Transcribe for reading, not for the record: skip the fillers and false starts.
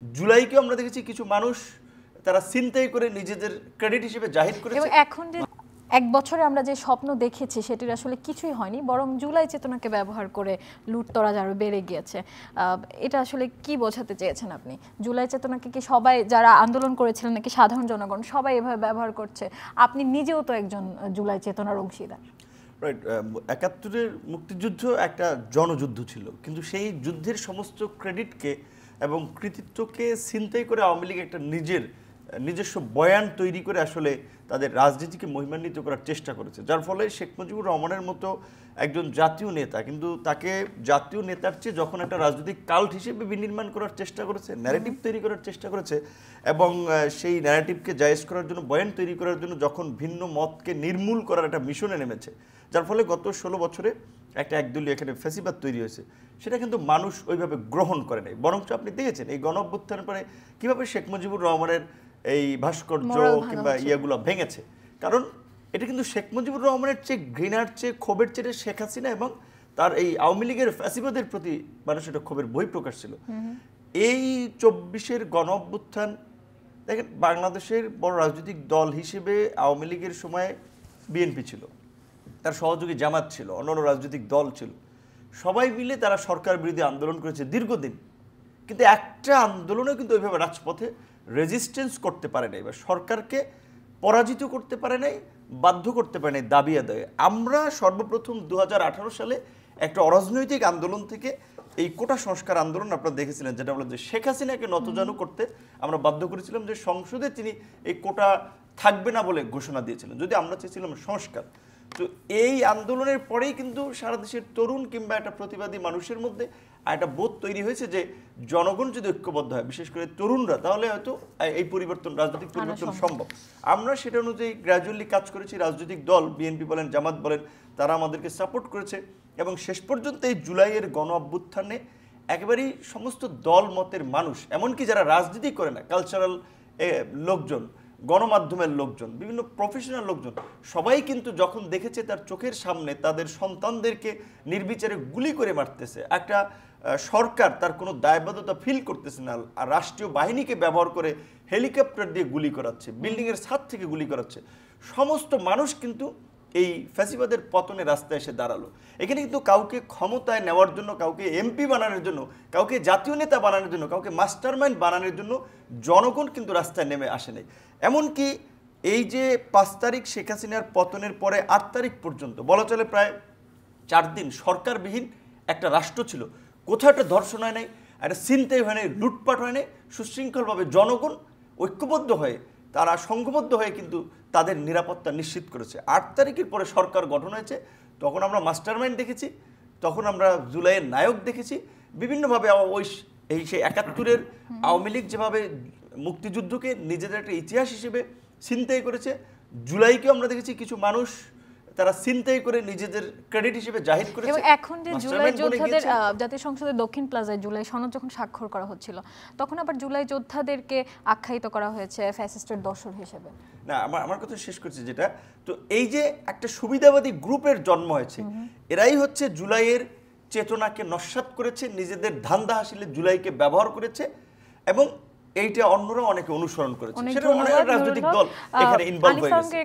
জুলাইকে আমরা দেখেছি কিছু মানুষ তারা ছিনতাই করে নিজেদের ক্রেডিট হিসেবে জাহির করেছে। এবং এখন যে এক বছরে আমরা যে স্বপ্ন দেখেছি সেটির আসলে কিছুই হয়নি, বরং জুলাই চেতনাকে ব্যবহার করে লুটতরাজ আরো বেড়ে গিয়েছে। এটা আসলে কি বোঝাতে চেয়েছেন আপনি? জুলাই চেতনাকে কি সবাই যারা আন্দোলন করেছিলেন নাকি সাধারণ জনগণ সবাই এভাবে ব্যবহার করছে? আপনি নিজেও তো একজন জুলাই চেতনার অংশীদার। রাইট, ৭১-এর মুক্তিযুদ্ধ একটা জনযুদ্ধ ছিল, কিন্তু সেই যুদ্ধের সমস্ত ক্রেডিটকে এবং কৃতিত্বকে ছিনতাই করে আওয়ামী লীগ একটা নিজস্ব বয়ান তৈরি করে আসলে তাদের রাজনীতিকে মহিমান্বিত করার চেষ্টা করেছে, যার ফলে শেখ মুজিবুর রহমানের মতো একজন জাতীয় নেতা, কিন্তু তাকে জাতীয় নেতার চেয়ে যখন একটা রাজনৈতিক কাল্ট হিসেবে বিনির্মাণ করার চেষ্টা করেছে, ন্যারেটিভ তৈরি করার চেষ্টা করেছে এবং সেই ন্যারেটিভকে জায়েজ করার জন্য, বয়ান তৈরি করার জন্য যখন ভিন্ন মতকে নির্মূল করার একটা মিশনে নেমেছে, যার ফলে গত ১৬ বছরে একটা একদলীয় এখানে ফ্যাসিবাদ তৈরি হয়েছে, সেটা কিন্তু মানুষ ওইভাবে গ্রহণ করে নাই। বরঞ্চ আপনি দেখেছেন এই গণ অভ্যুত্থানের পরে কীভাবে শেখ মুজিবুর রহমানের এই ভাস্কর্য কিংবা ইয়েগুলো ভেঙেছে। কারণ এটা কিন্তু শেখ মুজিবুর রহমানের চেয়ে, ঘৃণার চেয়ে, ক্ষোভের চেয়ে শেখ হাসিনা এবং তার এই আওয়ামী লীগের ফ্যাসিবাদের প্রতি মানুষের একটা ক্ষোভের বহিঃপ্রকাশ ছিল। এই ২৪-এর গণ অভ্যুত্থান দেখেন, বাংলাদেশের বড় রাজনৈতিক দল হিসেবে আওয়ামী লীগের সময় বিএনপি ছিল, তার সহযোগী জামাত ছিল, অন্যান্য রাজনৈতিক দল ছিল, সবাই মিলে তারা সরকার বিরোধী আন্দোলন করেছে দীর্ঘদিন, কিন্তু একটা আন্দোলনে কিন্তু ওইভাবে রাজপথে রেজিস্ট্যান্স করতে পারে নাই বা সরকারকে পরাজিত করতে পারে নাই, বাধ্য করতে পারে নাই দাবি আদায়ে। আমরা সর্বপ্রথম ২০১৮ সালে একটা অরাজনৈতিক আন্দোলন থেকে এই কোটা সংস্কার আন্দোলন আপনারা দেখেছিলেন, যেটা বলে যে শেখ হাসিনাকে নতজানু করতে আমরা বাধ্য করেছিলাম, যে সংসদে তিনি এই কোটা থাকবে না বলে ঘোষণা দিয়েছিলেন, যদি আমরা চেয়েছিলাম সংস্কার। তো এই আন্দোলনের পরেই কিন্তু সারা দেশের তরুণ কিংবা একটা প্রতিবাদী মানুষের মধ্যে একটা বোধ তৈরি হয়েছে যে জনগণ যদি ঐক্যবদ্ধ হয়, বিশেষ করে তরুণরা, তাহলে হয়তো এই পরিবর্তন, রাজনৈতিক পরিবর্তন সম্ভব। আমরা সেটা অনুযায়ী গ্র্যাজুয়ালি কাজ করেছি। রাজনৈতিক দল বিএনপি বলেন, জামাত বলেন, তারা আমাদেরকে সাপোর্ট করেছে এবং শেষ পর্যন্ত এই জুলাইয়ের গণ অভ্যুত্থানে একেবারেই সমস্ত দল মতের মানুষ, এমনকি যারা রাজনীতি করে না, কালচারাল লোকজন, গণমাধ্যমের লোকজন, বিভিন্ন প্রফেশনাল লোকজন, সবাই কিন্তু যখন দেখেছে তার চোখের সামনে তাদের সন্তানদেরকে নির্বিচারে গুলি করে মারতেছে, একটা সরকার তার কোনো দায়বদ্ধতা ফিল করতেছে না, আর রাষ্ট্রীয় বাহিনীকে ব্যবহার করে হেলিকপ্টার দিয়ে গুলি করাচ্ছে, বিল্ডিংয়ের ছাদ থেকে গুলি করাচ্ছে, সমস্ত মানুষ কিন্তু এই ফ্যাসিবাদের পতনে রাস্তায় এসে দাঁড়ালো। এখানে কিন্তু কাউকে ক্ষমতায় নেওয়ার জন্য, কাউকে এমপি বানানোর জন্য, কাউকে জাতীয় নেতা বানানোর জন্য, কাউকে মাস্টারমাইন্ড বানানোর জন্য জনগণ কিন্তু রাস্তায় নেমে আসে নাই। এমনকি এই যে ৫ তারিখ শেখ হাসিনার পতনের পরে ৮ তারিখ পর্যন্ত বলা চলে প্রায় ৪ দিন সরকারবিহীন একটা রাষ্ট্র ছিল, কোথাও একটা ধর্ষণ হয় নাই, একটা ছিনতাই হয় নাই, লুটপাট হয় নাই, সুশৃঙ্খলভাবে জনগণ ঐক্যবদ্ধ হয়ে, তারা সংঘবদ্ধ হয়ে কিন্তু তাদের নিরাপত্তা নিশ্চিত করেছে। ৮ তারিখের পরে সরকার গঠন হয়েছে, তখন আমরা মাস্টারমাইন্ড দেখেছি, তখন আমরা জুলাইয়ের নায়ক দেখেছি, বিভিন্নভাবে ওই সেই ৭১-এর আওয়ামী লীগ যেভাবে মুক্তিযুদ্ধকে নিজেদের একটা ইতিহাস হিসেবে ছিনতাই করেছে, জুলাইকেও আমরা দেখেছি কিছু মানুষ তারা ছিনতাই করে নিজেদের ক্রেডিট হিসেবে জাহির করেছে। এবং এখন যে জুলাই যোদ্ধাদের জাতীয় সংসদের দক্ষিণ প্লাজায় জুলাই সনদ যখন স্বাক্ষর করা হচ্ছিল, তখন আবার জুলাই যোদ্ধাদেরকে আখ্যায়িত করা হয়েছে ফ্যাসিস্টের দোসর হিসেবে। না, আমার কথা শেষ করছি যেটা, তো এই যে একটা সুবিধাবাদী গ্রুপের জন্ম হয়েছে, এরাই হচ্ছে জুলাইয়ের চেতনাকে নস্যাৎ করেছে, নিজেদের ধান্দা হাসিলে জুলাইকে ব্যবহার করেছে এবং এইটা অন্যরা অনেকে অনুসরণ করেছে, সেটা অনেক রাজনৈতিক দল এখানে ইনভলভ হয়ে গেছে।